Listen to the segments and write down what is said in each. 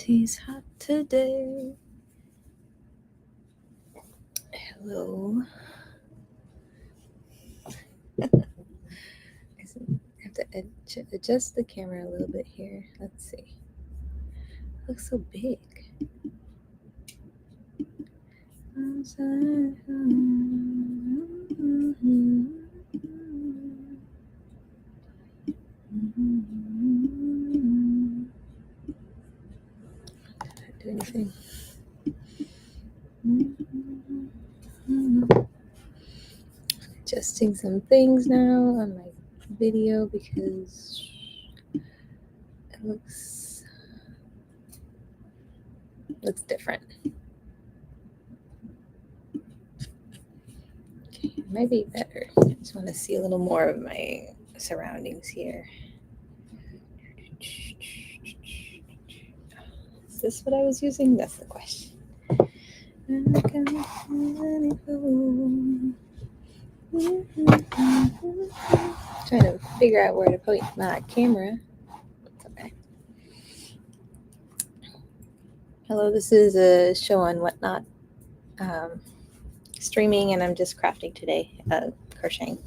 tea's hot today. Hello. I have to adjust the camera a little bit here. Let's see. It looks so big. Did I do anything? Adjusting some things now on my video because it looks different. Okay, it might be better. I just want to see a little more of my surroundings here. Is this what I was using? That's the question. Trying to figure out where to put my camera. Okay. Hello, this is a show on Whatnot streaming, and I'm just crafting today, crocheting.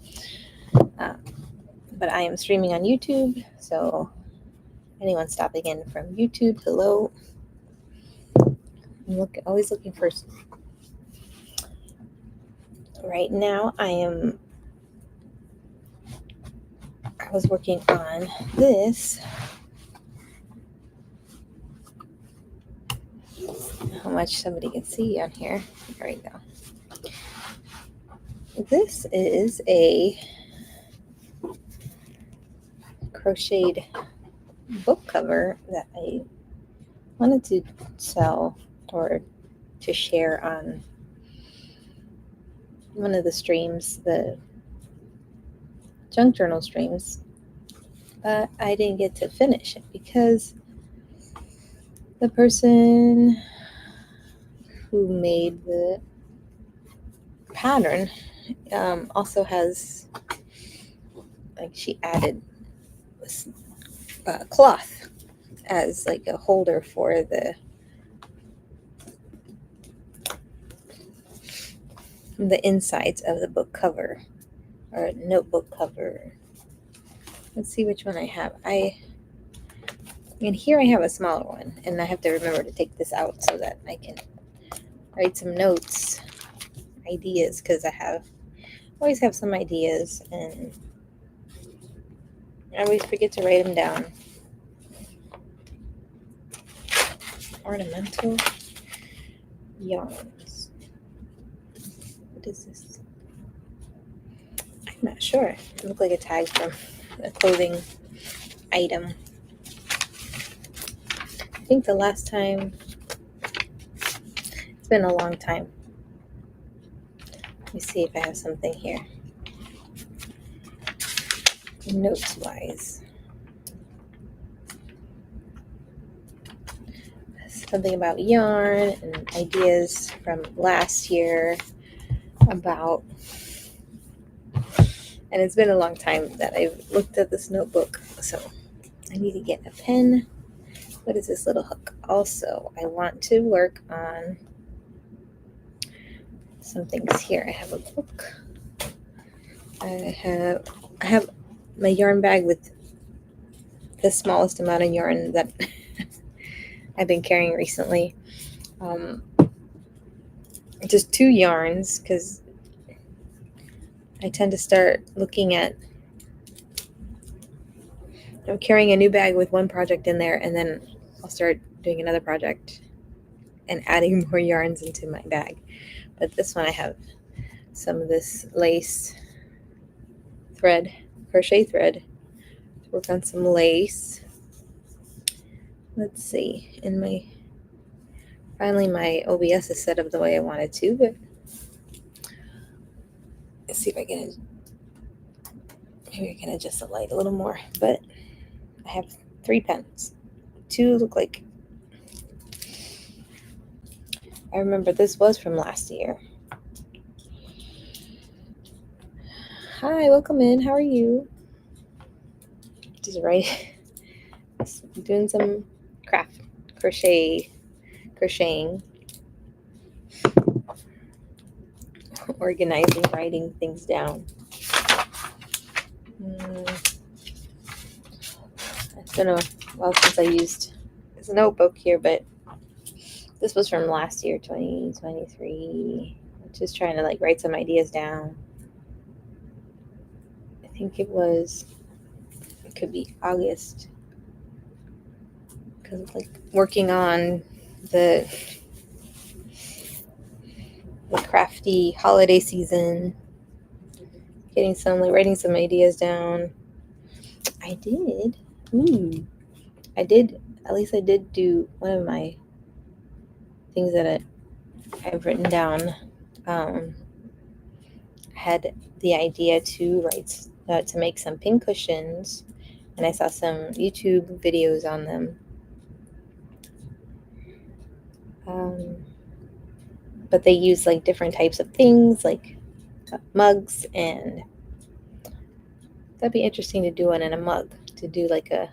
But I am streaming on YouTube, so anyone stopping in from YouTube, hello. I'm always looking for. Right now, I was working on this. How much somebody can see on here. There we go. This is a crocheted book cover that I wanted to sell or to share on one of the streams, the junk journal streams, but I didn't get to finish it because the person who made the pattern also has, like, she added this cloth as like a holder for the insides of the book cover or notebook cover. Let's see which one I have. And here I have a smaller one, and I have to remember to take this out so that I can write some notes, ideas, because I always have some ideas, and I always forget to write them down. Ornamental yarns. What is this? I'm not sure. It looked like a tag from a clothing item. I think the last time, it's been a long time. Let me see if I have something here. Notes wise. Something about yarn and ideas from last year about, and it's been a long time that I've looked at this notebook, so I need to get a pen. What is this little hook? Also, I want to work on some things here. I have a book. I have my yarn bag with the smallest amount of yarn that I've been carrying recently. Just 2 yarns, because I tend to start looking at, I'm carrying a new bag with one project in there, and then I'll start doing another project and adding more yarns into my bag. But this one I have some of this lace thread, crochet thread, to work on some lace. Let's see, finally my OBS is set up the way I wanted to, but let's see if maybe I can adjust the light a little more. But I have 3 pens. 2 look like, I remember this was from last year. Hi, welcome in. How are you? Just doing some crocheting, organizing, writing things down. It's been a while since I used this notebook here, but this was from last year, 2023. Just trying to like write some ideas down. I think it could be August, because like working on the crafty holiday season, writing some ideas down. I did do one of my things that I've written down. I had the idea to make some pin cushions, and I saw some YouTube videos on them. But they use like different types of things, like mugs, and that'd be interesting to do one in a mug, to do like a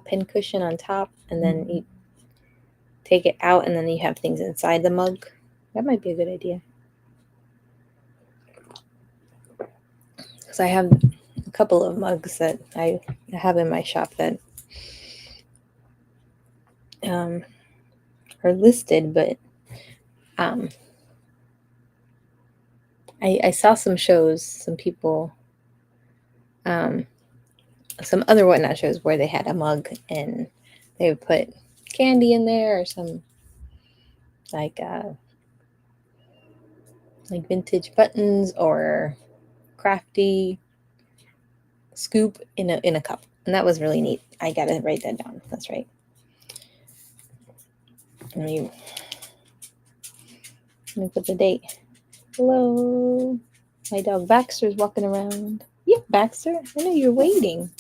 pin cushion on top, and then you take it out, and then you have things inside the mug. That might be a good idea. Because I have a couple of mugs that I have in my shop that are listed, but I saw some shows, some people, some other whatnot shows where they had a mug and they would put candy in there, or some like vintage buttons or crafty scoop in a cup, and that was really neat. I gotta write that down. That's right. Let me put the date. Hello, my dog Baxter's walking around. Yeah, Baxter, I know you're waiting.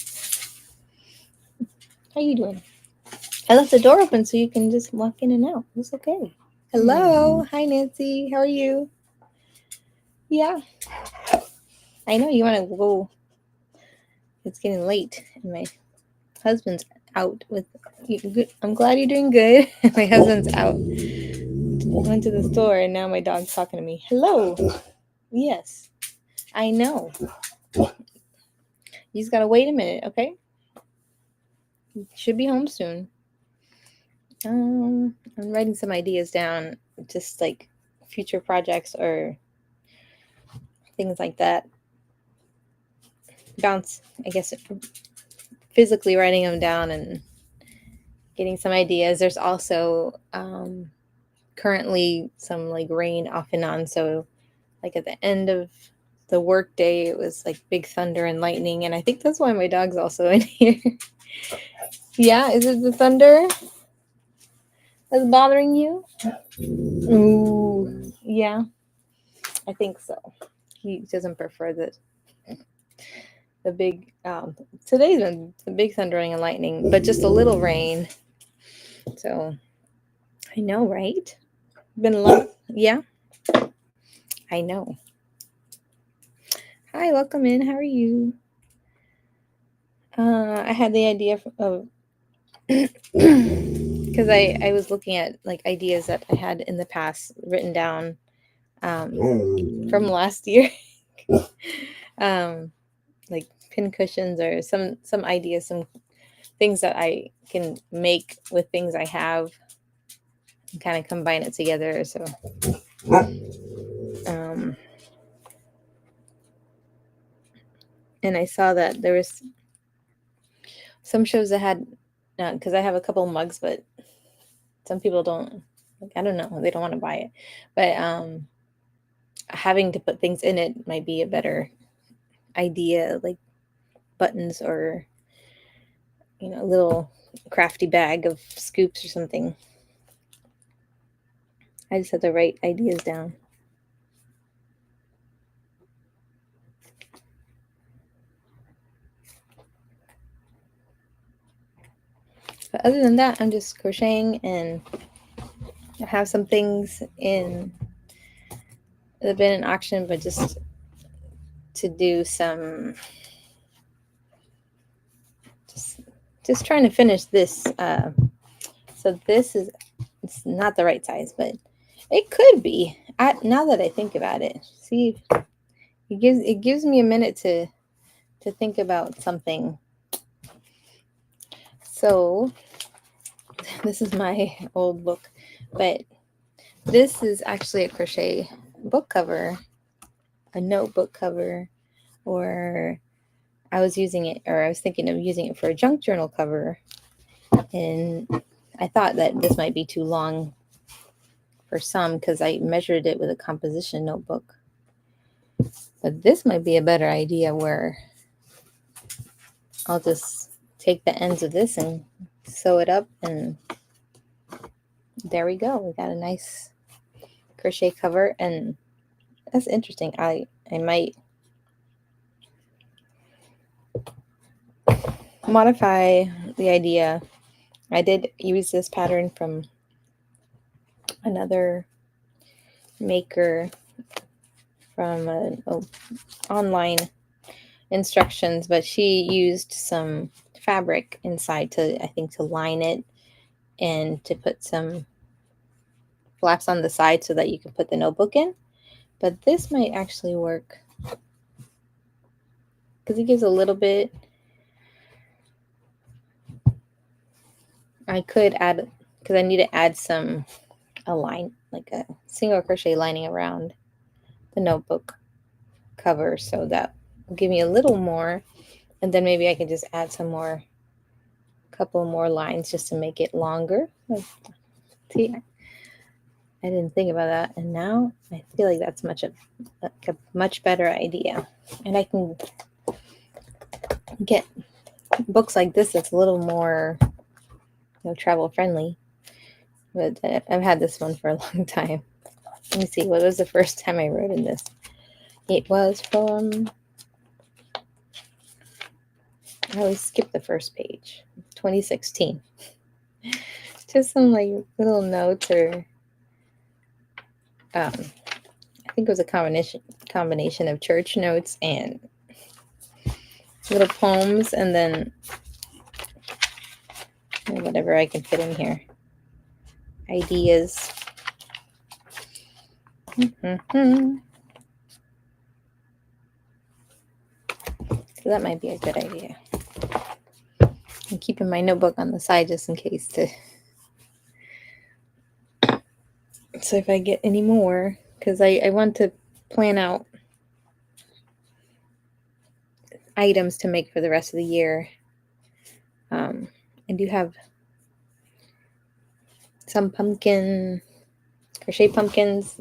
How you doing? I left the door open so you can just walk in and out. It's okay. Hello. Hi, Nancy. How are you? Yeah. I know you want to go. It's getting late, and my husband's out with you. Good. I'm glad you're doing good. My husband's out. Went to the store, and now my dog's talking to me. Hello. Yes. I know. You just gotta wait a minute, okay? Should be home soon. I'm writing some ideas down, just like future projects or things like that. I guess, physically writing them down and getting some ideas. There's also currently some like rain off and on, so like at the end of the work day, it was like big thunder and lightning, and I think that's why my dog's also in here. Yeah, is it the thunder that's bothering you? Ooh, yeah, I think so. He doesn't prefer the big today's been the big thundering and lightning, but just a little rain. So I know, right? Been a lot. Yeah, I know. Hi, welcome in. How are you? I had the idea of because I was looking at like ideas that I had in the past written down from last year. Like pin cushions or some ideas, some things that I can make with things I have and kind of combine it together. So and I saw that there was some shows that had, because I have a couple mugs, but some people don't, like, I don't know, they don't want to buy it, but having to put things in it might be a better idea, like buttons or a little crafty bag of scoops or something. I just have to write ideas down. But other than that, I'm just crocheting, and I have some things that have been in auction, but just to do some, just trying to finish this So this is, it's not the right size, but it could be. Now that I think about it, see, it gives me a minute to think about something. So this is my old book, but this is actually a crochet book cover, a notebook cover, or I was thinking of using it for a junk journal cover, and I thought that this might be too long for some because I measured it with a composition notebook. But this might be a better idea where I'll just take the ends of this and sew it up, and there we go. We got a nice crochet cover, and that's interesting. I might modify the idea. I did use this pattern from another maker from online instructions, but she used some fabric inside to line it and to put some flaps on the side so that you can put the notebook in. But this might actually work because it gives a little bit. I could add, because I need to add a line, like a single crochet lining around the notebook cover, so that will give me a little more, and then maybe I can just add couple more lines just to make it longer. See, I didn't think about that, and now I feel like that's a much better idea, and I can get books like this that's a little more travel friendly. But I've had this one for a long time. Let me see, what was the first time I wrote in this? It was from, I always skip the first page, 2016. Just some like little notes, or I think it was a combination of church notes and little poems, and then whatever I can fit in here. Ideas. So that might be a good idea. I'm keeping my notebook on the side just in case so if I get any more, because I want to plan out items to make for the rest of the year. I do have some crochet pumpkins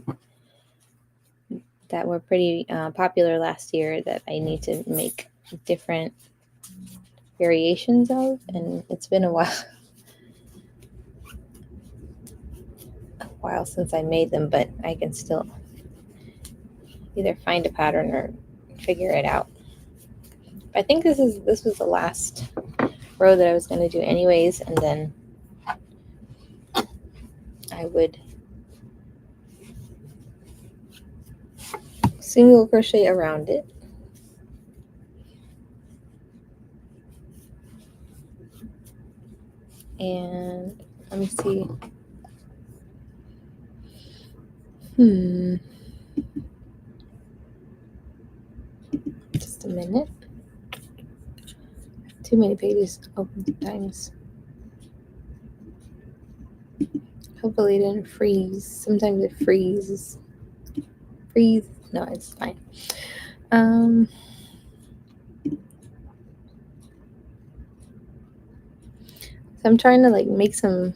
that were pretty popular last year that I need to make different variations of, and it's been a while since I made them, but I can still either find a pattern or figure it out. I think this was the last row that I was going to do anyways, and then I would single crochet around it, and let me see. Just a minute. Too many pages open times. Hopefully it didn't freeze. Sometimes it freezes. No, it's fine. So I'm trying to make some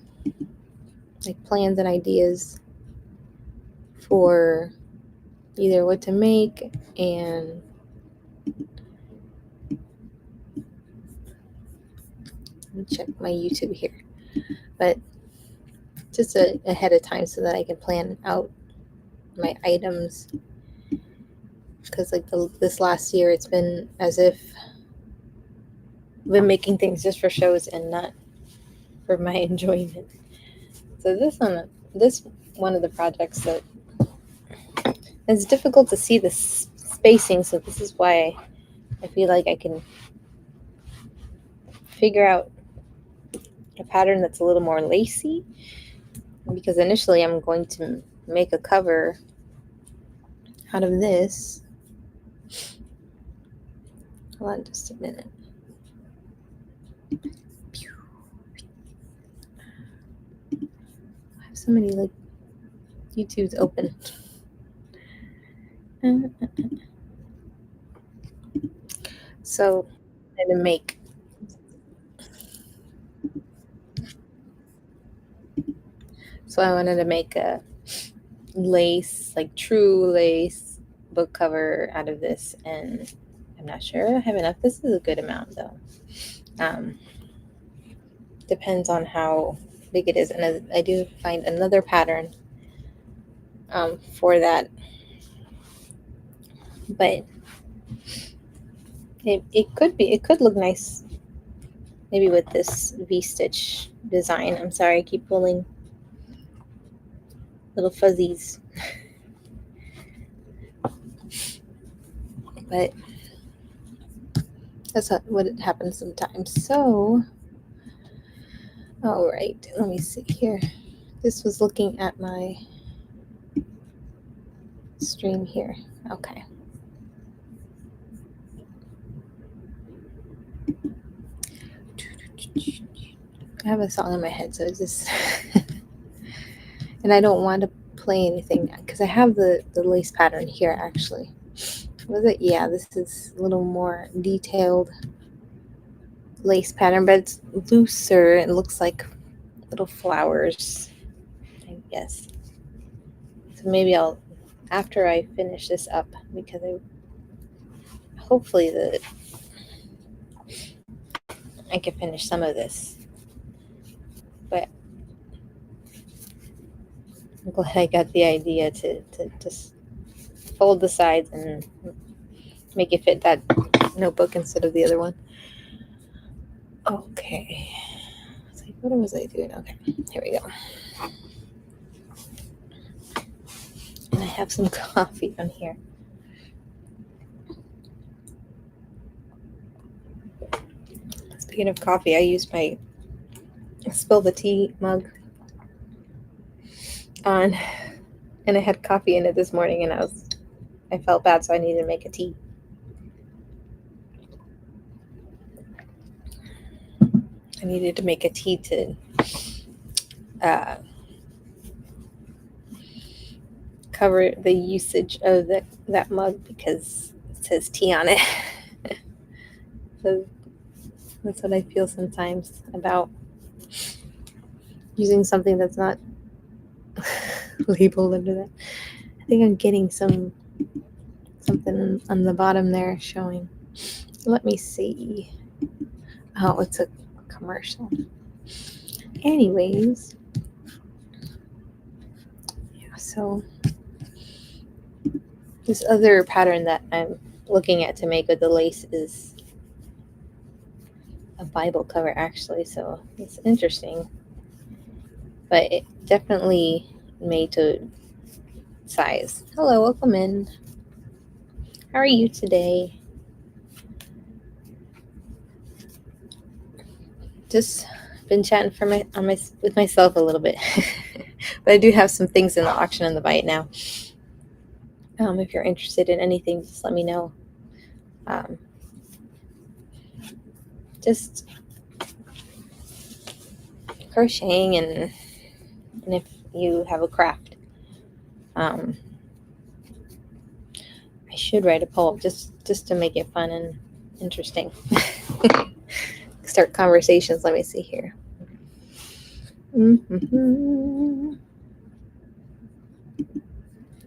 plans and ideas for either what to make, and let me check my YouTube here, but just ahead of time so that I can plan out my items, because this last year it's been as if I've been making things just for shows and not for my enjoyment. So this one of the projects that it's difficult to see the spacing, so this is why I feel like I can figure out a pattern that's a little more lacy, because initially I'm going to make a cover out of this. Hold on just a minute. I have so many like YouTubes open. So I'm gonna make I wanted to make a lace, like true lace book cover out of this, and I'm not sure I have enough. This is a good amount though. Depends on how big it is, and I do find another pattern for that, but it could look nice maybe with this V-stitch design. I'm sorry, I keep pulling little fuzzies. But that's what happens sometimes. So, all right, let me see here. This was looking at my stream here. Okay. I have a song in my head, so it's just, and I don't want to play anything because I have the lace pattern here actually. Was it? Yeah, this is a little more detailed lace pattern, but it's looser. It looks like little flowers, I guess. So maybe I'll, after I finish this up, because hopefully I can finish some of this. But I'm glad I got the idea to just fold the sides and make it fit that notebook instead of the other one. Okay. It's like, what was I doing? Okay, here we go. And I have some coffee on here. Speaking of coffee, I spill the tea mug on, and I had coffee in it this morning, and I felt bad, so I needed to make a tea. I needed to make a tea to cover the usage of that mug because it says tea on it. So that's what I feel sometimes about using something that's not labeled under that. I think I'm getting something on the bottom there showing. Let me see. Oh, it's a commercial. Anyways, yeah, so this other pattern that I'm looking at to make with the lace is a Bible cover actually, so it's interesting. But it definitely made to size. Hello, welcome in. How are you today? Just been chatting with myself a little bit. But I do have some things in the auction on the bite now. If you're interested in anything, just let me know. Just crocheting, and if you have a craft. I should write a poem just to make it fun and interesting. Start conversations. Let me see here.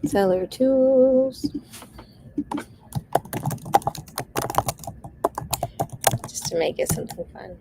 Seller tools. Just to make it something fun.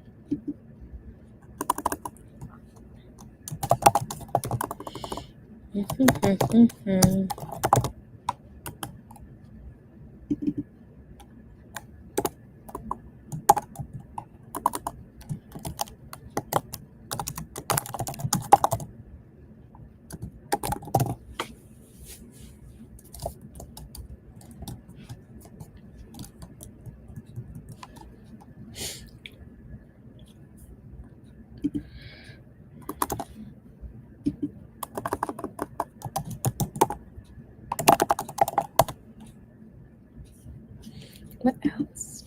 What else?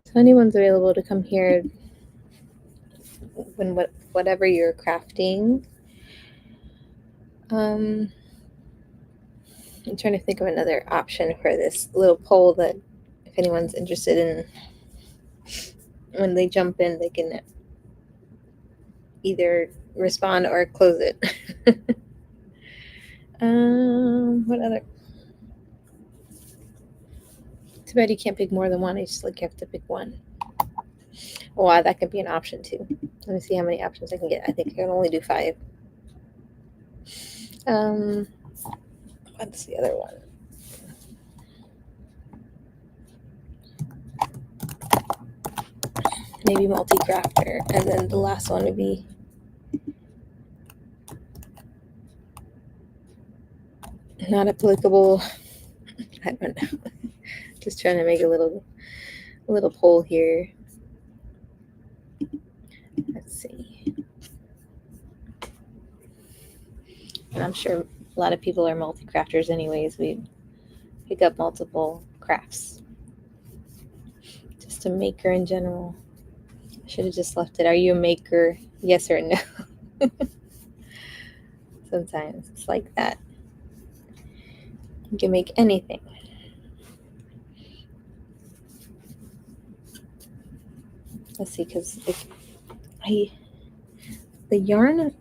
So anyone's available to come here when whatever you're crafting. I'm trying to think of another option for this little poll that if anyone's interested in, when they jump in, they can either respond or close it. What other? Too bad you can't pick more than one. I just like you have to pick one. Wow, that could be an option too. Let me see how many options I can get. I think I can only do 5. What's the other one? Maybe multi-crafter, and then the last one would be not applicable. I don't know. Just trying to make a little poll here. Let's see. And I'm sure a lot of people are multi-crafters anyways. We pick up multiple crafts. Just a maker in general. I should have just left it. Are you a maker? Yes or no? Sometimes it's like that. You can make anything. Let's see, because the yarn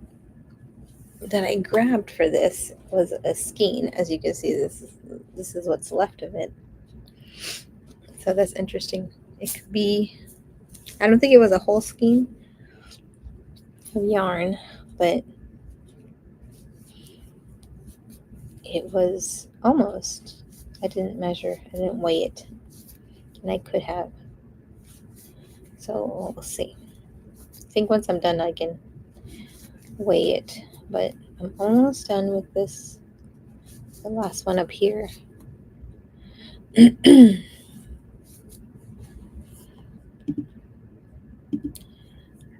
that I grabbed for this was a skein. As you can see, this is what's left of it. So that's interesting. It could be, I don't think it was a whole skein of yarn, but it was almost. I didn't measure, I didn't weigh it, and I could have. So we'll see. I think once I'm done, I can weigh it, but I'm almost done with this. The last one up here. Let's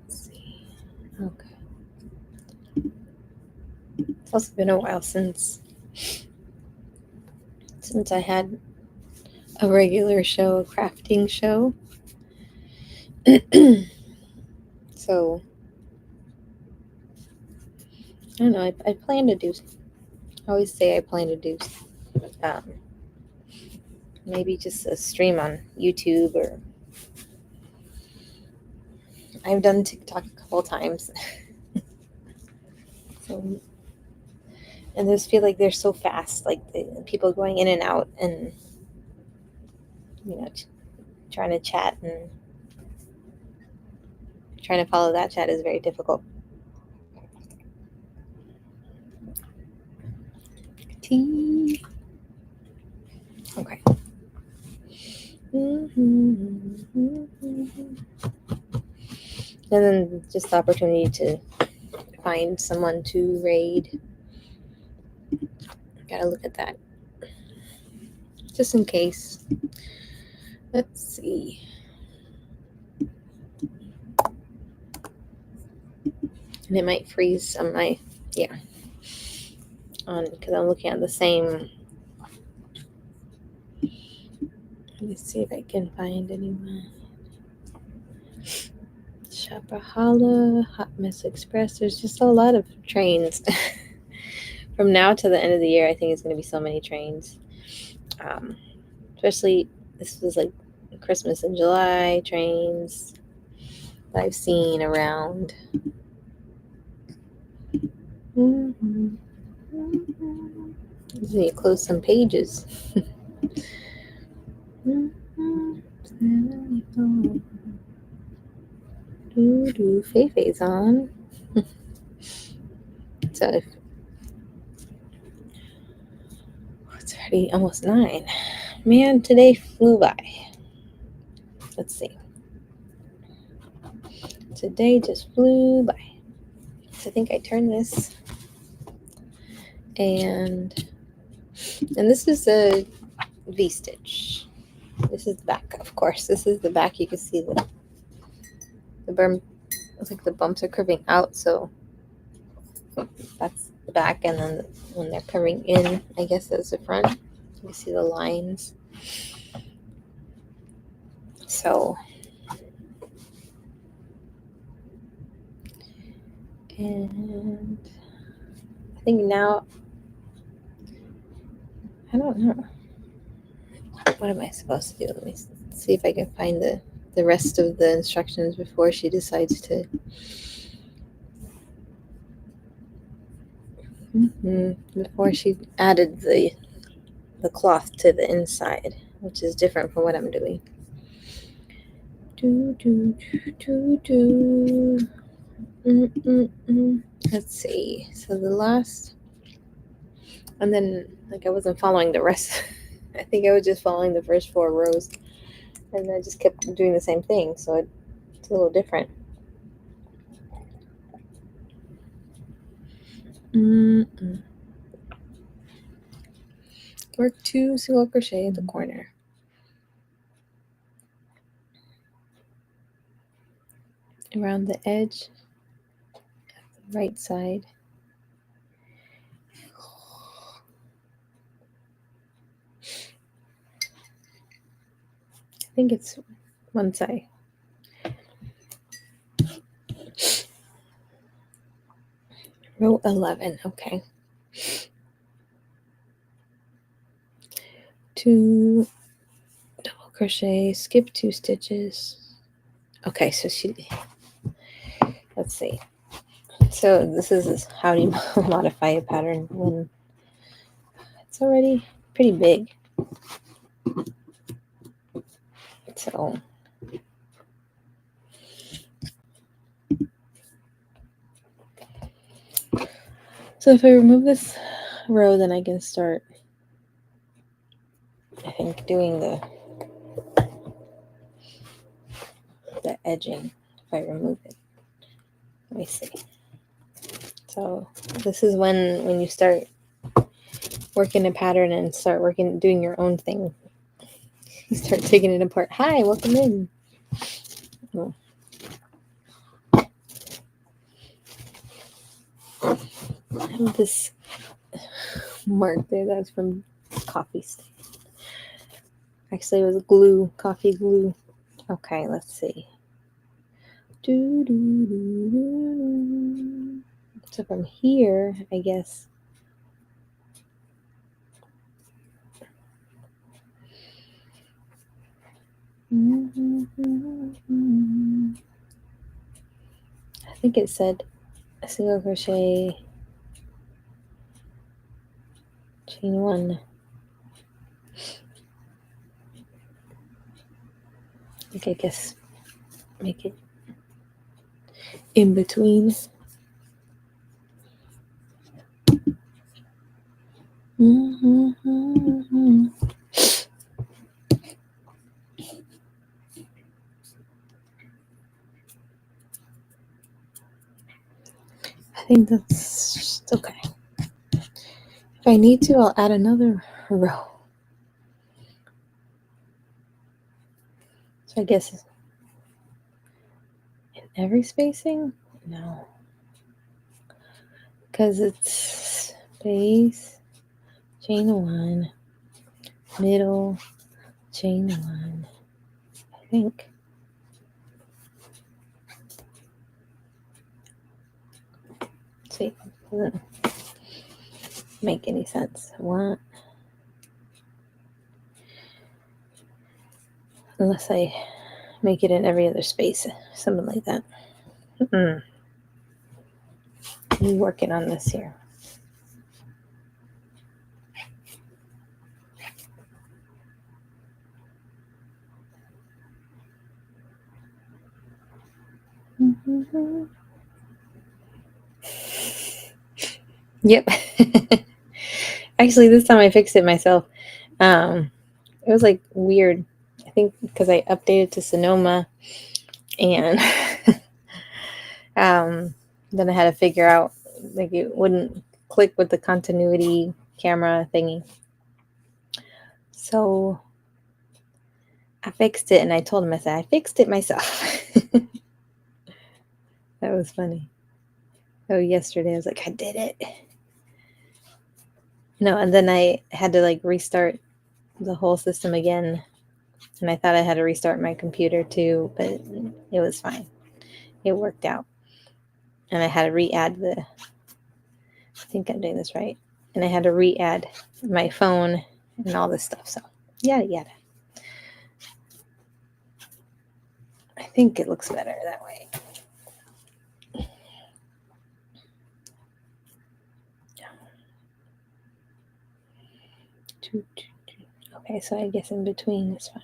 see. Okay. It's also been a while since I had a regular show, a crafting show. So I don't know. I plan to do. I always say I plan to do maybe just a stream on YouTube, or I've done TikTok a couple times. So, and those feel like they're so fast, like the people going in and out, and trying to chat and trying to follow that chat is very difficult. Tea. Okay. And then just the opportunity to find someone to raid. Gotta look at that. Just in case. Let's see. And it might freeze some because I'm looking at the same. Let me see if I can find anyone. Shapahala, Hot Mess Express. There's just a lot of trains. From now to the end of the year, I think it's going to be so many trains. Especially, this was like Christmas in July trains that I've seen around. Just need to close some pages. Feifei's on. So it's already almost 9. Man, today flew by. Let's see. Today just flew by. So I think I turned this, and this is a V-stitch. This is the back, of course. This is the back. You can see the Looks like the bumps are curving out, so that's the back, and then when they're curving in, I guess that's the front. You see the lines. So, and I think now, I don't know. What am I supposed to do? Let me see if I can find the rest of the instructions before she decides to. Before she added the cloth to the inside, which is different from what I'm doing. Let's see. So the last, and then like I wasn't following the rest. I think I was just following the first 4 rows, and I just kept doing the same thing. So it's a little different. Work 2 single crochet at the corner. Around the edge, right side. I think it's one side. Row 11, okay. 2 double crochet, skip 2 stitches. Okay, so let's see. So this is how do you modify a pattern when it's already pretty big. So if I remove this row, then I can start, I think, doing the edging if I remove it. Let me see. So this is when you start working a pattern and start doing your own thing. You start taking it apart. Hi, welcome in. Oh. I have this mark there that's from coffee stain. Actually, it was glue, coffee glue. Okay, let's see. So from here, I guess. I think it said a single crochet, chain 1. I guess make it in between. I think that's okay. If I need to, I'll add another row. So I guess in every spacing? No. Because it's space, chain 1, middle, chain 1, I think. See, it doesn't make any sense. Unless I make it in every other space, something like that. I'm working on this here. Yep. Actually, this time I fixed it myself. It was like weird. I think because I updated to Sonoma, and then I had to figure out like it wouldn't click with the continuity camera thingy. So I fixed it, and I told him, I said, I fixed it myself. That was funny. Oh, yesterday I was like, I did it. No, and then I had to like restart the whole system again. And I thought I had to restart my computer too, but it was fine. It worked out. And I had to re-add I think I'm doing this right. And I had to re-add my phone and all this stuff. So, yada, yada. I think it looks better that way. Okay, so I guess in between is fine.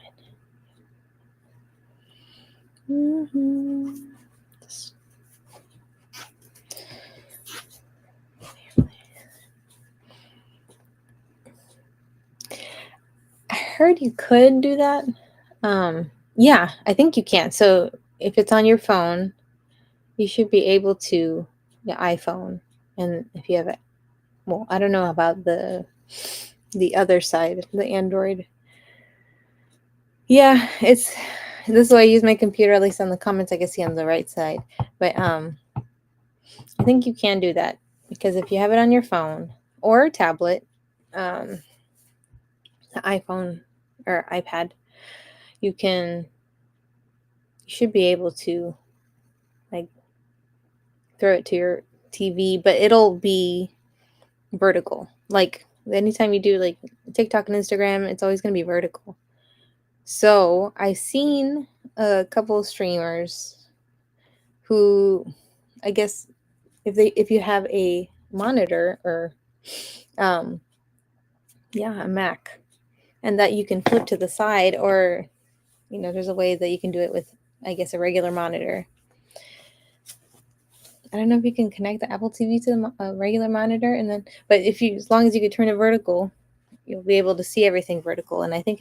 I heard you could do that. Yeah, I think you can. So if it's on your phone, you should be able to, the iPhone, and if you have it, well, I don't know about the other side, the Android. Yeah, this is why I use my computer. At least on the comments, I can see on the right side. But I think you can do that because if you have it on your phone or tablet, the iPhone or iPad, you should be able to like throw it to your TV, but it'll be vertical. Like anytime you do like TikTok and Instagram, it's always going to be vertical. So I've seen a couple of streamers who, I guess, if you have a monitor or a Mac, and that you can flip to the side, or there's a way that you can do it with, I guess, a regular monitor. I don't know if you can connect the Apple TV to a regular monitor, and then, but as long as you could turn it vertical, you'll be able to see everything vertical. And I think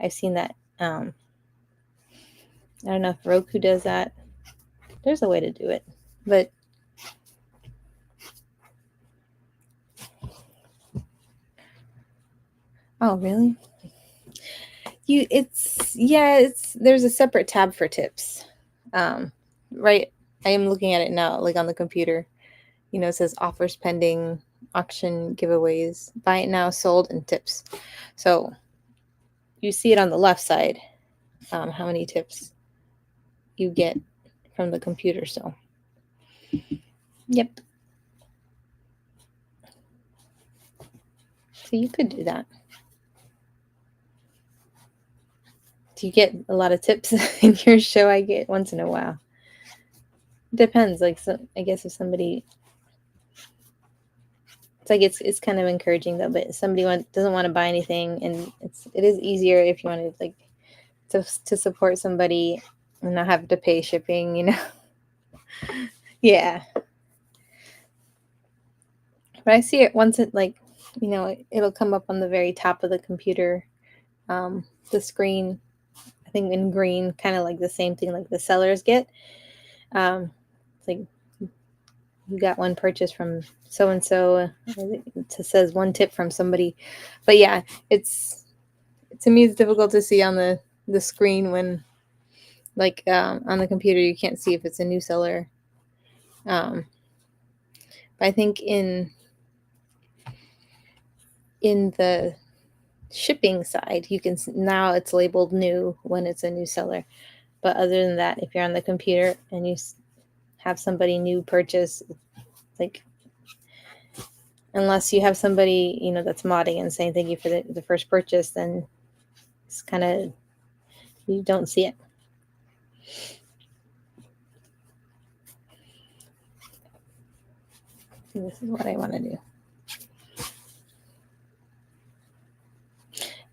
I've seen that. I don't know if Roku does that. There's a way to do it, but oh really? There's a separate tab for tips. Right, I am looking at it now, like on the computer. It says offers pending, auction, giveaways, buy it now, sold, and tips. So you see it on the left side, how many tips you get from the computer. So, yep. So you could do that. Do you get a lot of tips in your show? I get once in a while. Depends. Like, so I guess if somebody, it's like it's kind of encouraging though. But if somebody doesn't want to buy anything, and it is easier if you want to like to support somebody and not have to pay shipping. Yeah. But I see it once it like, it'll come up on the very top of the computer, the screen. I think in green, kind of like the same thing like the sellers get. It's like you got one purchase from so and so. It says one tip from somebody, but yeah, to me it's difficult to see on the screen when like on the computer you can't see if it's a new seller. But I think in the shipping side, you can now it's labeled new when it's a new seller. But other than that, if you're on the computer and you have somebody new purchase, like unless you have somebody that's modding and saying thank you for the first purchase, then it's kind of, you don't see it. This is what I want to do.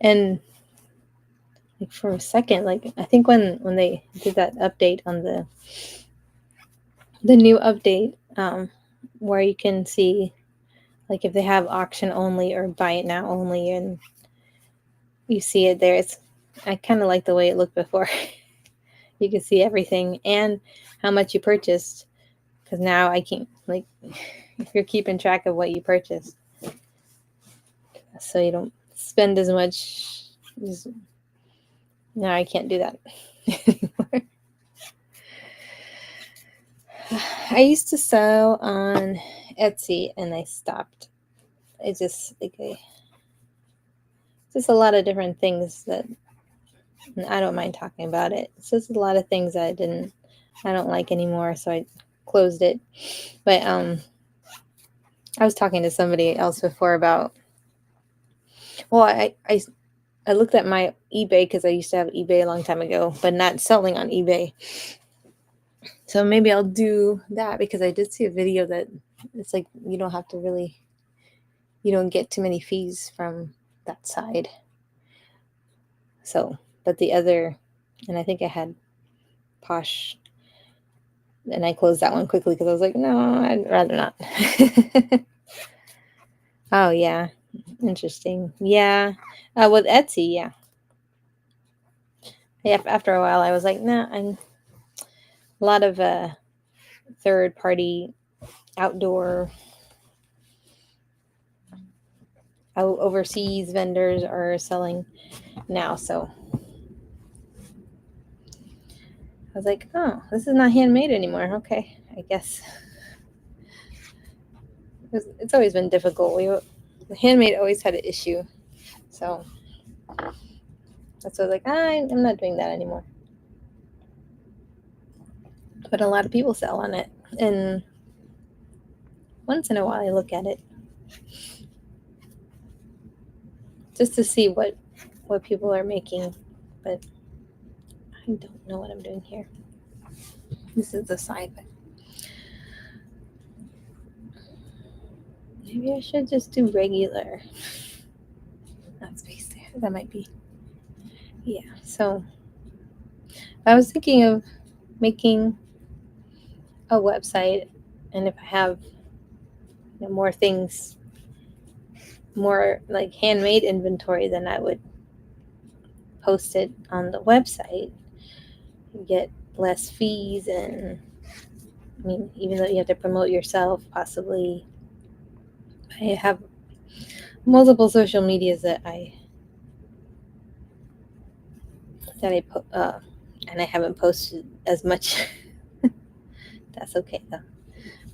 And like for a second, like I think when they did that update on the new update, where you can see like if they have auction only or buy it now only, and you see it there. I kind of like the way it looked before. You can see everything and how much you purchased, because now I can't, like, if you're keeping track of what you purchased, so you don't spend as much. No, I can't do that anymore. I used to sell on Etsy and I stopped. It's just just a lot of different things that I don't mind talking about it. It's just a lot of things I don't like anymore, so I closed it. But I was talking to somebody else before about. Well, I looked at my eBay because I used to have eBay a long time ago, but not selling on eBay. So maybe I'll do that because I did see a video that it's like you don't get too many fees from that side. So, but the other, and I think I had Posh, and I closed that one quickly because I was like, no, I'd rather not. Oh, yeah. Interesting. Yeah. With Etsy, yeah. Yeah, after a while, I was like, nah, a lot of third-party outdoor overseas vendors are selling now, so I was like, oh, this is not handmade anymore. Okay, I guess it's always been difficult. Handmade always had an issue, so that's why I was like, I'm not doing that anymore. But a lot of people sell on it, and once in a while I look at it just to see what people are making, but I don't know what I'm doing here. This is the side, but maybe I should just do regular. Not space there. That might be. Yeah. So I was thinking of making a website, and if I have more things, more like handmade inventory, then I would post it on the website, get less fees, and I mean, even though you have to promote yourself, possibly. I have multiple social medias that I put, and I haven't posted as much. That's okay though.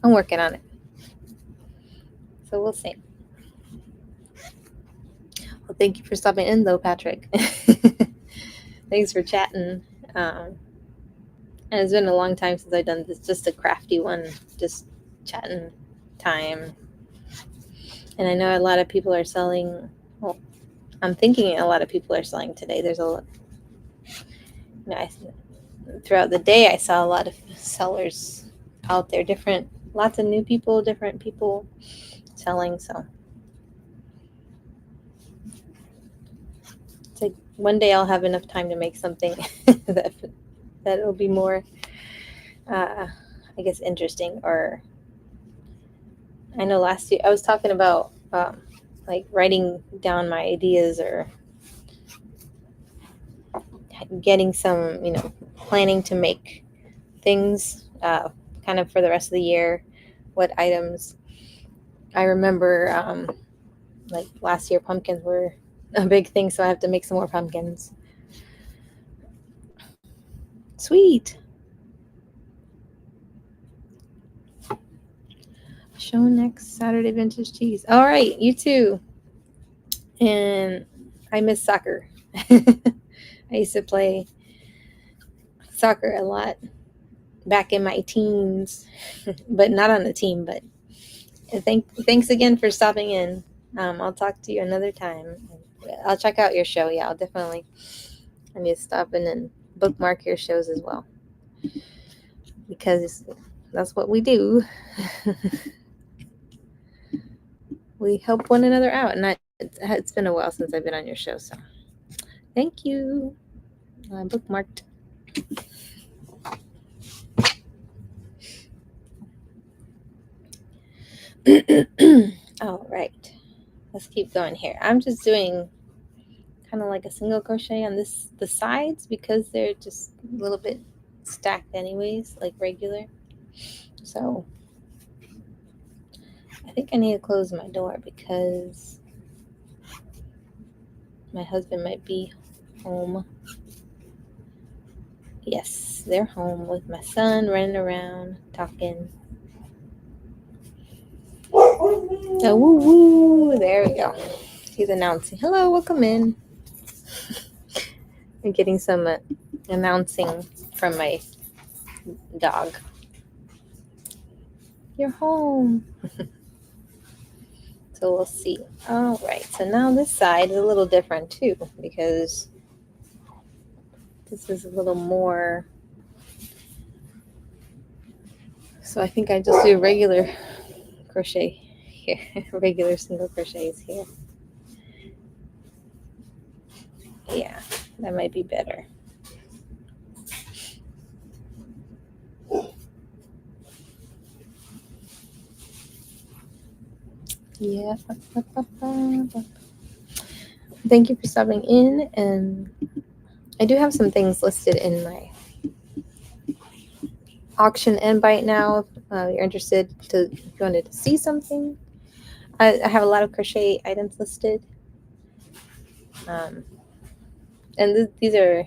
I'm working on it, so we'll see. Well, thank you for stopping in, though, Patrick. Thanks for chatting. And it's been a long time since I've done this, just a crafty one, just chatting time. And I know a lot of people are selling. Well, I'm thinking a lot of people are selling today. There's throughout the day, I saw a lot of sellers out there, lots of new people, different people selling. So it's like one day I'll have enough time to make something that will be more, I guess, interesting. Or I know last year I was talking about like writing down my ideas or getting some, planning to make things kind of for the rest of the year, what items. I remember like last year pumpkins were a big thing, so I have to make some more pumpkins. Sweet. Show next Saturday, vintage tees. All right, you too. And I miss soccer. I used to play soccer a lot back in my teens, but not on the team. But thanks again for stopping in. I'll talk to you another time. I'll check out your show. Yeah, I'll definitely. I need to stop in and bookmark your shows as well, because that's what we do. We help one another out, and it's been a while since I've been on your show, so thank you. Bookmarked. All right, let's keep going here. I'm just doing kind of like a single crochet on the sides because they're just a little bit stacked anyways, like regular. So I think I need to close my door because my husband might be home. Yes, they're home with my son running around talking. Oh, woo woo! There we go. He's announcing. Hello, welcome in. I'm getting some announcing from my dog. You're home. So we'll see. All right. So now this side is a little different too because this is a little more. So I think I just do regular crochet here, regular single crochets here. Yeah, that might be better. Yeah. Thank you for stopping in, and I do have some things listed in my auction invite now. If you're interested if you wanted to see something. I have a lot of crochet items listed. And these are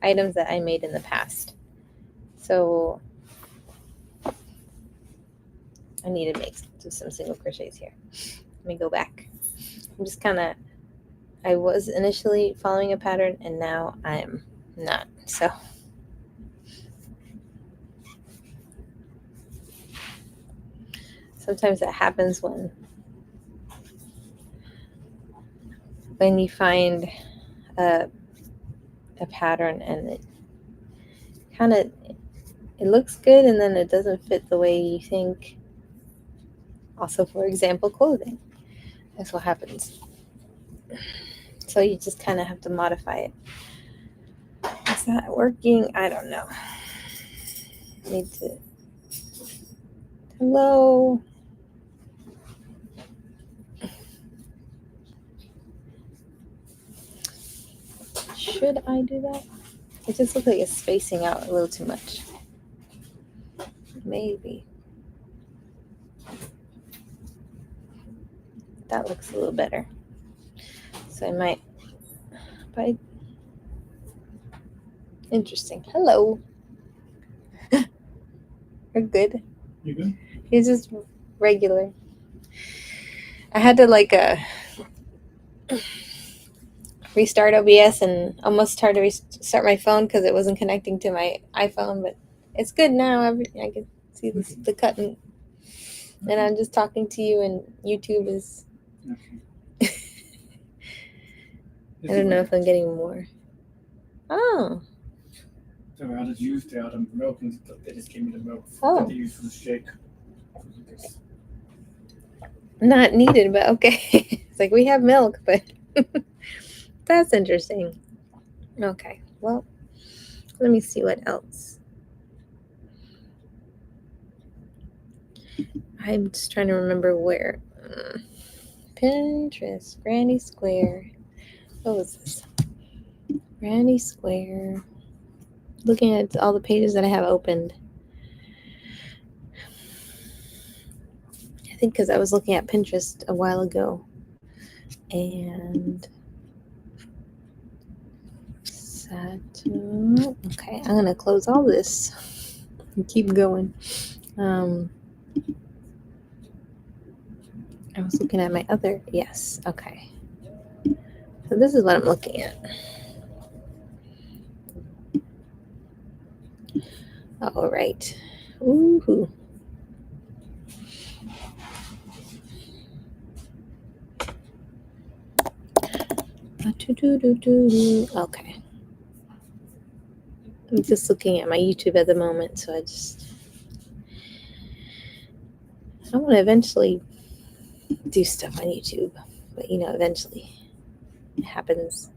items that I made in the past. So I need to make some single crochets here. Let me go back. I'm just I was initially following a pattern and now I'm not. So sometimes that happens when you find a pattern and it looks good and then it doesn't fit the way you think. Also, for example, clothing. That's what happens. So you just kind of have to modify it. Is that working? I don't know. Need to. Hello. Should I do that? It just looks like it's spacing out a little too much. Maybe. That looks a little better. So I might. But interesting. Hello. You're good. You good? It's just regular. I had to restart OBS and almost try to restart my phone because it wasn't connecting to my iPhone, but it's good now. I can see the cut, and I'm just talking to you, and YouTube is. I don't know if I'm getting more. Oh. So I had used the milk, and they just gave me the milk Oh. that they use for the shake. Not needed, but okay. It's like we have milk, but that's interesting. Okay, well, let me see what else. I'm just trying to remember where. Pinterest, Granny Square. What was this? Granny Square. Looking at all the pages that I have opened. I think because I was looking at Pinterest a while ago. And okay, I'm going to close all this and keep going. I was looking at my other, yes, okay. So this is what I'm looking at. All right. Ooh. Okay. I'm just looking at my YouTube at the moment, so I want to eventually do stuff on YouTube, but eventually it happens.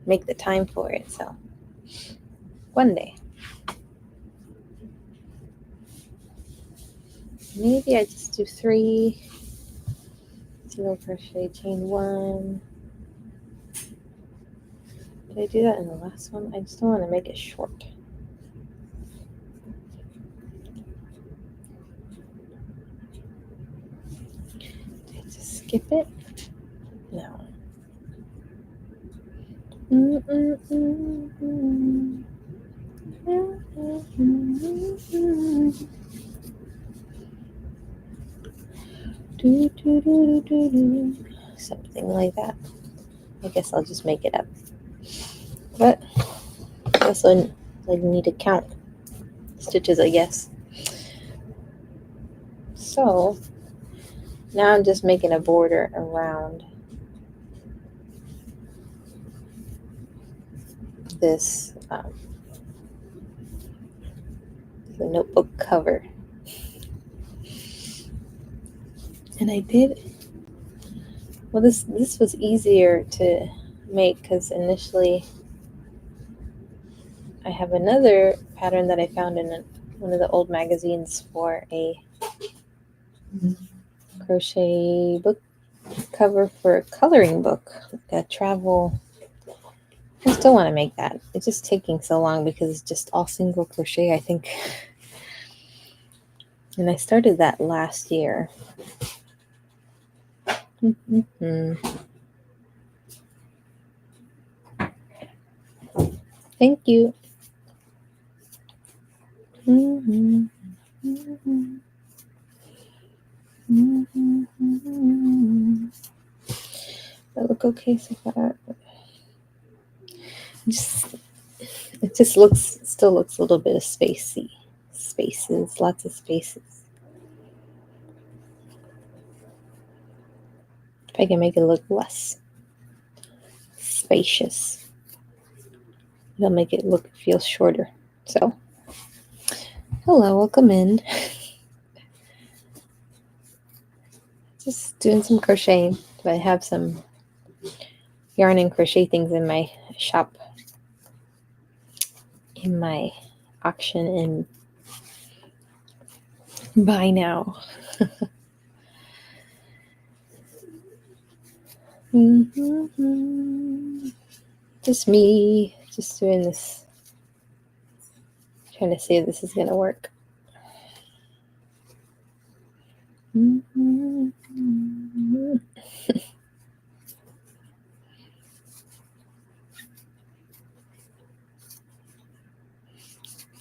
Make the time for it, so one day. Maybe I just do 3 single crochet, chain 1. Did I do that in the last one? I just don't want to make it short. Did I just skip it? No. Something like that. I guess I'll just make it up. But I also need to count stitches, I guess. So now I'm just making a border around this the notebook cover. And I did, well, this was easier to make because initially I have another pattern that I found in one of the old magazines for a crochet book cover for a coloring book, a travel. I still want to make that. It's just taking so long because it's just all single crochet, I think. And I started that last year. Thank you. That look okay so far. It just still looks a little bit of spacey. Spaces, lots of spaces. If I can make it look less spacious, it'll make it feel shorter. So, hello, welcome in. Just doing some crocheting. I have some yarn and crochet things in my shop, in my auction and buy now. Just me, just doing this, trying to see if this is gonna work. Be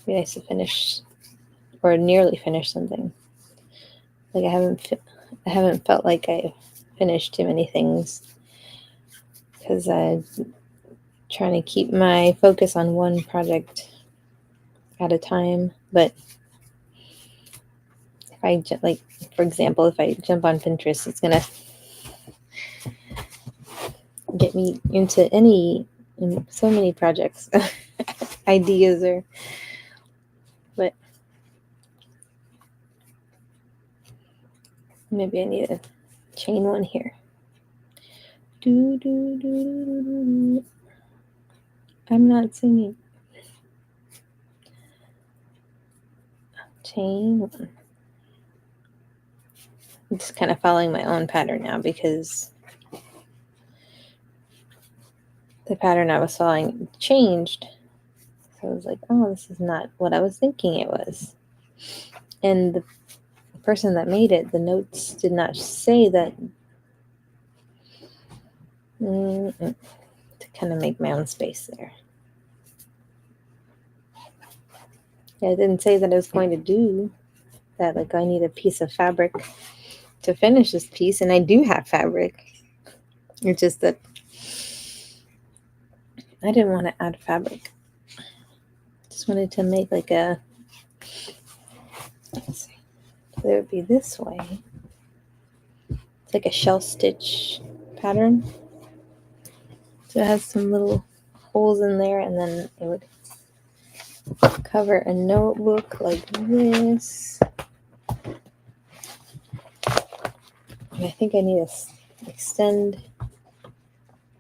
nice to finish or nearly finish something. Like I haven't felt like I finished too many things because I'm trying to keep my focus on one project at a time. But if I for example, if I jump on Pinterest, it's gonna get me into so many projects, ideas, but maybe I need to chain one here. I'm not singing. Chain one. I'm just kind of following my own pattern now because the pattern I was following changed. So I was like, oh, this is not what I was thinking it was. And the person that made it, the notes did not say that. To kind of make my own space there. Yeah, it didn't say that I was going to do that. Like I need a piece of fabric to finish this piece, and I do have fabric. It's just that I didn't want to add fabric. Just wanted to make like a, let's see, so it would be this way. It's like a shell stitch pattern. So it has some little holes in there, and then it would cover a notebook like this. And I think I need to extend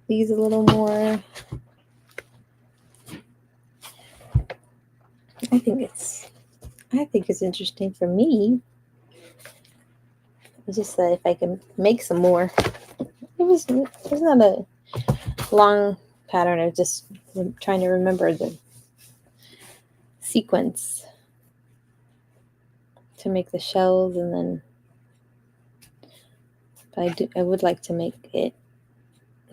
these a little more. I think it's interesting for me. It's just that if I can make some more. It's not a long pattern. I was just trying to remember the sequence to make the shells, and then I would like to make it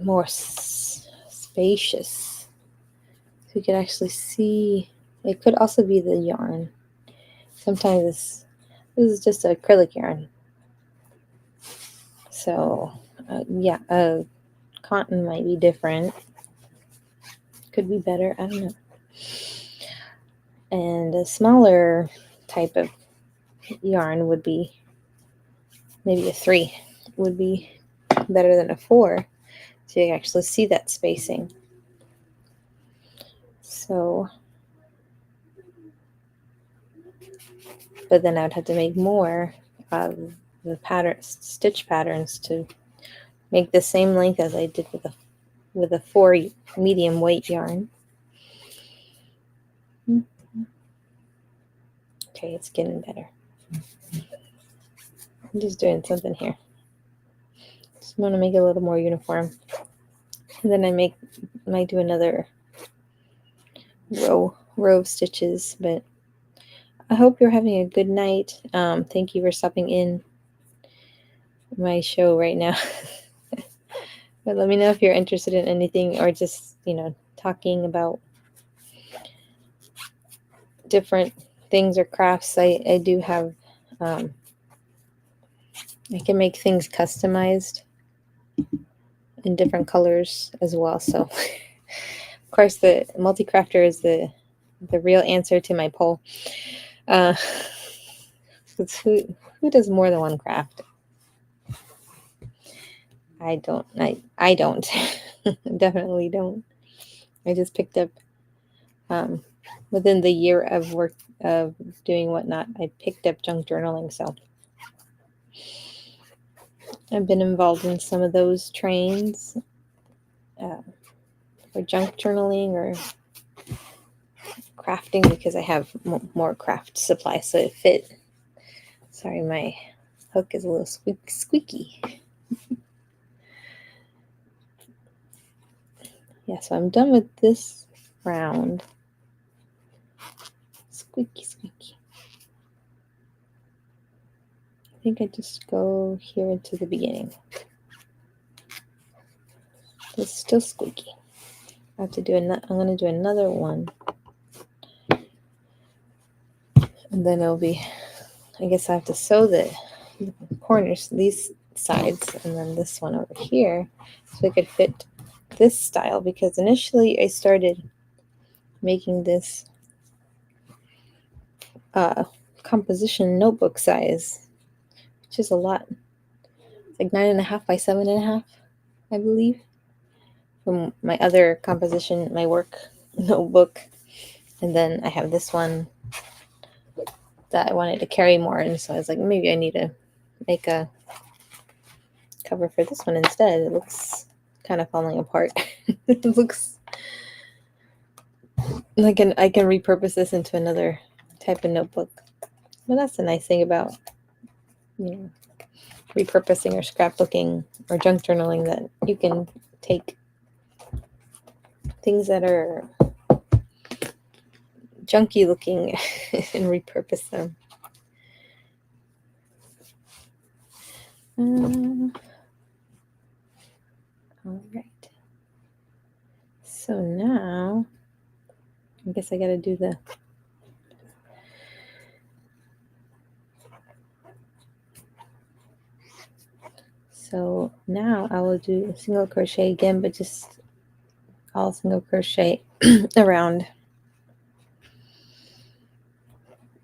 more spacious so you could actually see. It could also be the yarn. Sometimes this is just acrylic yarn. So yeah, cotton might be different. Could be better. I don't know. And a smaller type of yarn would be maybe a 3 would be better than a 4. So you actually see that spacing. So, but then I'd have to make more of the stitch patterns to make the same length as I did with a 4 medium weight yarn. Okay, it's getting better. I'm just doing something here. Just want to make it a little more uniform. And then I might do another row of stitches, but I hope you're having a good night. Thank you for stopping in my show right now. But let me know if you're interested in anything or just, talking about different things or crafts. I do have, I can make things customized in different colors as well. So, of course, the multi-crafter is the real answer to my poll. Who does more than one craft? I don't. I don't. Definitely don't. I just picked up within the year of work of doing whatnot. I picked up junk journaling, so I've been involved in some of those trains for junk journaling or crafting because I have more craft supplies, so it fit. Sorry, my hook is a little squeaky. Yeah, so I'm done with this round. Squeaky. I think I just go here into the beginning. It's still squeaky. I have to do I'm going to do another one. And then it'll be, I guess I have to sew the corners, these sides, and then this one over here, so it could fit this style, because initially I started making this composition notebook size, which is a lot. It's like 9.5 by 7.5, I believe, from my other composition, my work notebook. And then I have this one that I wanted to carry more, and so I was like, maybe I need to make a cover for this one instead. It looks kind of falling apart. It looks like I can repurpose this into another type of notebook. But that's the nice thing about repurposing or scrapbooking or junk journaling, that you can take things that are junky looking and repurpose them. All right. So now I guess I got to do the So now I will do a single crochet again, but just all single crochet around.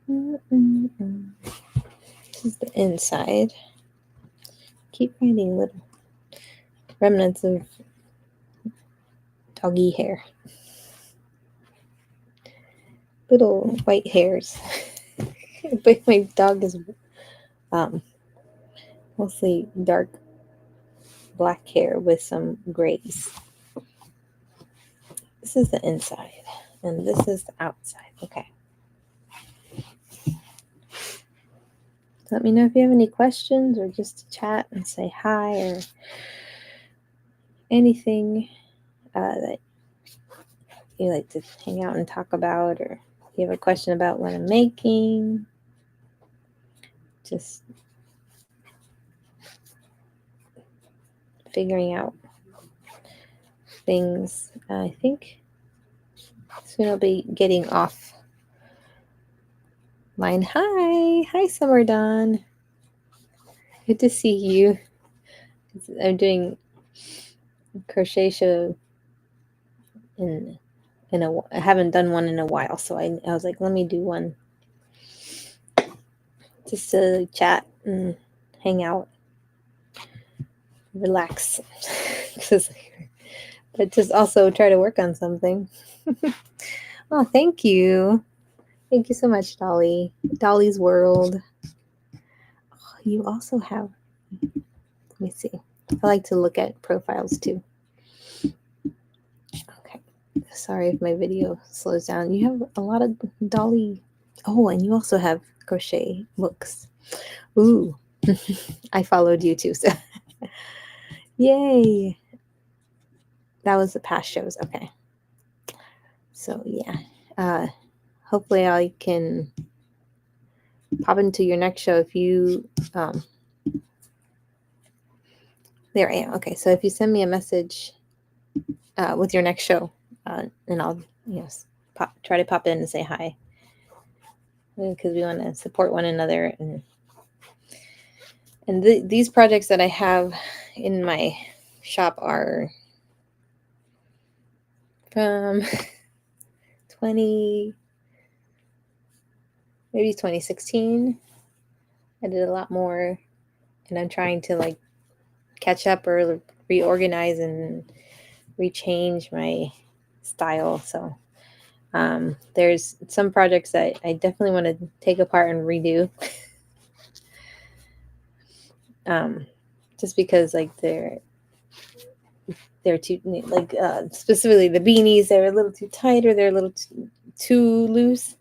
This is the inside. Keep finding little remnants of doggy hair. Little white hairs. But my dog is mostly dark black hair with some grays. This is the inside, and this is the outside. Okay. Let me know if you have any questions, or just to chat and say hi, or anything that you like to hang out and talk about, or if you have a question about what I'm making. Just figuring out things. I think soon I'll be getting off line. Hi, Summer Dawn. Good to see you. I'm doing crochet show I haven't done one in a while, so I was like, let me do one just to chat and hang out, relax, but just also try to work on something. Oh, thank you. Thank you so much, Dolly. Dolly's World. Oh, you also have, let me see. I like to look at profiles too. Okay. Sorry if my video slows down. You have a lot of Dolly. Oh, and you also have crochet books. Ooh. I followed you too, so yay. That was the past shows. Okay. So yeah. Hopefully I can pop into your next show if you there I am. Okay, so if you send me a message with your next show, and I'll try to pop in and say hi, because we want to support one another. And these projects that I have in my shop are from 2016. I did a lot more, and I'm trying to like catch up or reorganize and rechange my style. So there's some projects that I definitely want to take apart and redo. Just because like they're too like specifically the beanies, they're a little too tight or they're a little too loose.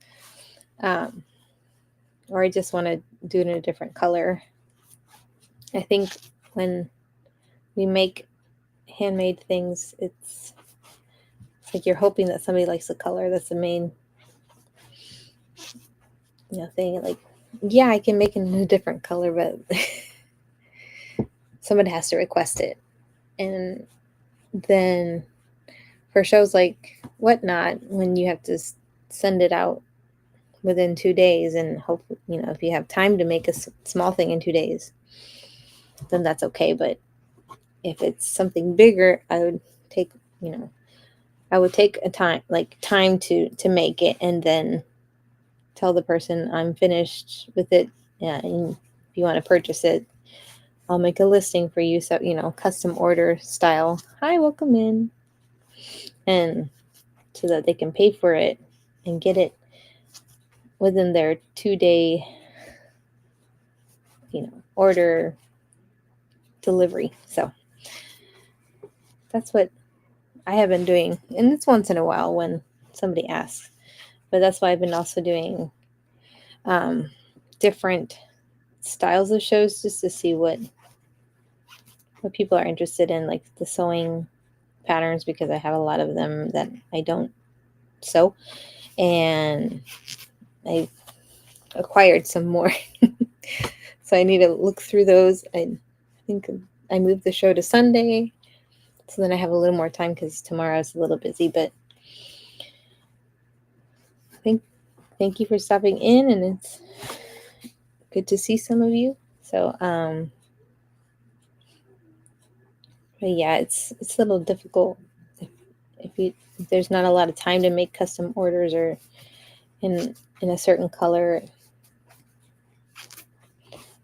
Or I just want to do it in a different color. I think when we make handmade things, it's like you're hoping that somebody likes the color. That's the main thing. Like, yeah, I can make it in a different color, but somebody has to request it. And then for shows like Whatnot, when you have to send it out within 2 days, and hope if you have time to make a small thing in 2 days, then that's okay. But if it's something bigger, I would take a time to make it, and then tell the person I'm finished with it. Yeah, and if you want to purchase it, I'll make a listing for you. So, custom order style. Hi, welcome in. And so that they can pay for it and get it within their 2-day, order delivery. So that's what I have been doing. And it's once in a while when somebody asks, but that's why I've been also doing different styles of shows, just to see what people are interested in, like the sewing patterns, because I have a lot of them that I don't sew, and I acquired some more. So I need to look through those. I think I moved the show to Sunday, so then I have a little more time, because tomorrow is a little busy. But thank you for stopping in, and it's good to see some of you. So but yeah, it's a little difficult if there's not a lot of time to make custom orders or in a certain color.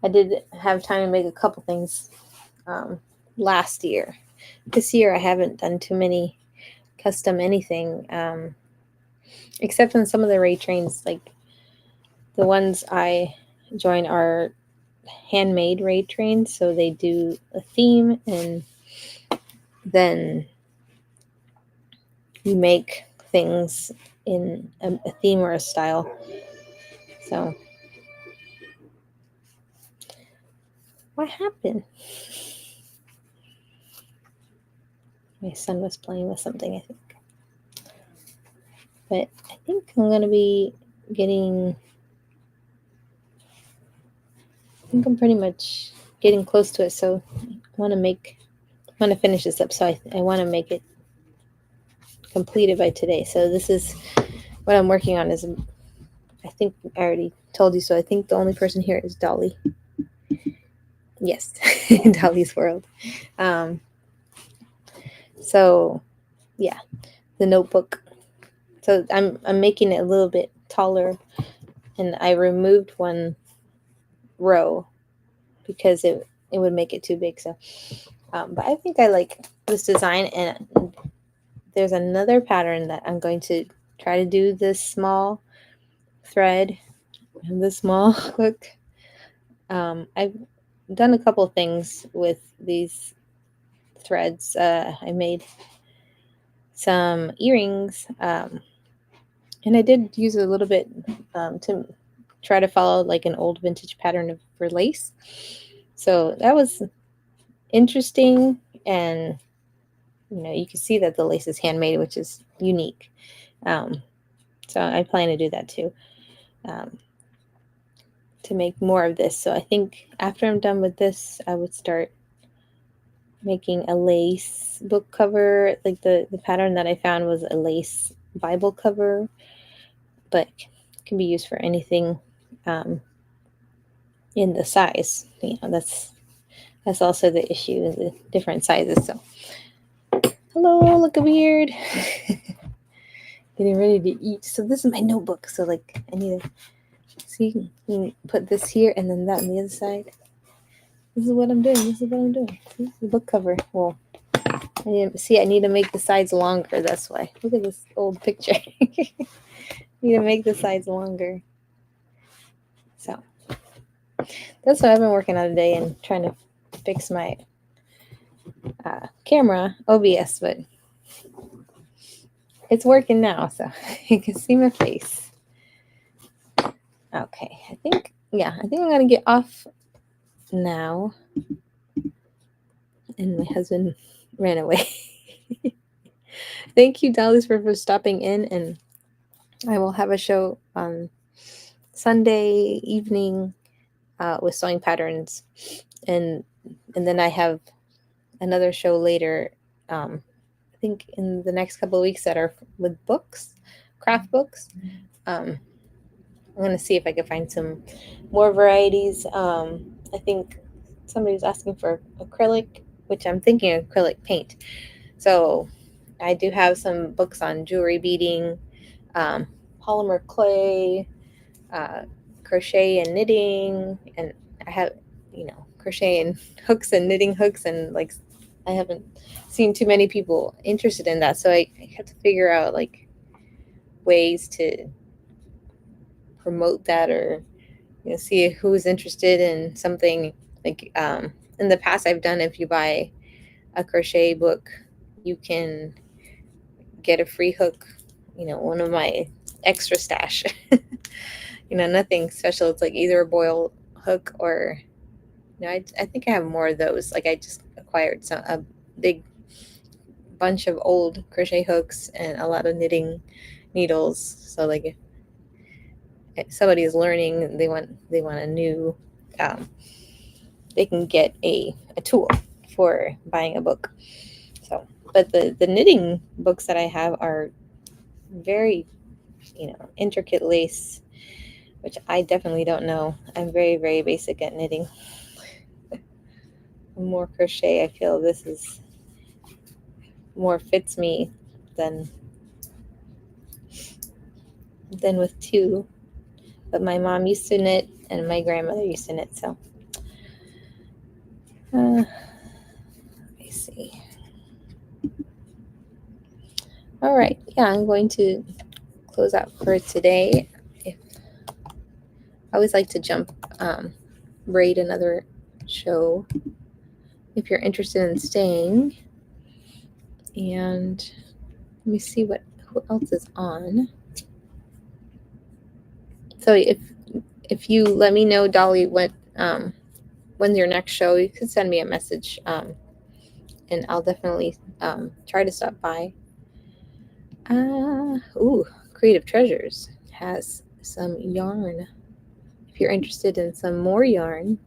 I did have time to make a couple things last year. This year I haven't done too many custom anything, except in some of the raid trains. Like the ones I join are handmade raid trains, so they do a theme, and then you make things in a theme or a style. So what happened? My son was playing with something, I think. But I think I'm going to be I'm pretty much getting close to it. So I want to finish this up. So I want to make it completed by today. So this is what I'm working on. I think I already told you. So I think the only person here is Dolly. Yes, Dolly's World. So yeah, the notebook. So I'm making it a little bit taller, and I removed one row because it would make it too big. So, but I think I like this design, and there's another pattern that I'm going to try to do this small thread and this small hook. I've done a couple things with these threads. I made some earrings, and I did use a little bit to try to follow like an old vintage pattern for lace. So that was interesting, and you can see that the lace is handmade, which is unique. So I plan to do that too, to make more of this. So I think after I'm done with this, I would start making a lace book cover. Like the pattern that I found was a lace Bible cover, but it can be used for anything in the size. That's also the issue, the different sizes. So hello, look a beard. Getting ready to eat. So this is my notebook. So like I need to see, you can put this here and then that on the other side. This is what I'm doing. This is the book cover. Well, I need to make the sides longer. That's why. Look at this old picture. Need to make the sides longer. So that's what I've been working on today and trying to fix my camera OBS, but it's working now, so you can see my face. Okay, I think I'm gonna get off now. And my husband ran away. Thank you, Dolly's, for stopping in, and I will have a show on Sunday evening with sewing patterns, and then I have another show later. I think in the next couple of weeks that are with books, craft books. I'm gonna see if I can find some more varieties. I think somebody was asking for acrylic, which I'm thinking acrylic paint. So I do have some books on jewelry beading, polymer clay, crochet and knitting, and I have crochet and hooks and knitting hooks, and like I haven't seen too many people interested in that, so I have to figure out like ways to promote that, or see who's interested in something. Like in the past I've done, if you buy a crochet book, you can get a free hook, one of my extra stash. Nothing special. It's like either a boil hook or I think I have more of those. Like I just acquired a big bunch of old crochet hooks and a lot of knitting needles. So like if somebody is learning, they want a new, they can get a tool for buying a book. So, but the knitting books that I have are very, intricate lace, which I definitely don't know. I'm very, very basic at knitting. More crochet. I feel this is more fits me than with two. But my mom used to knit and my grandmother used to knit. So let me see. All right. Yeah, I'm going to close out for today. I always like to jump braid another show if you're interested in staying. And let me see who else is on. So if you let me know, Dolly, when's your next show, you can send me a message, and I'll definitely try to stop by. Creative Treasures has some yarn. If you're interested in some more yarn,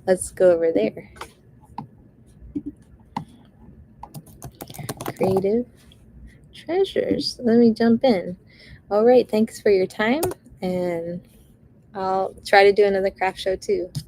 let's go over there. Creative Treasures. Let me jump in. All right, thanks for your time, and I'll try to do another craft show too.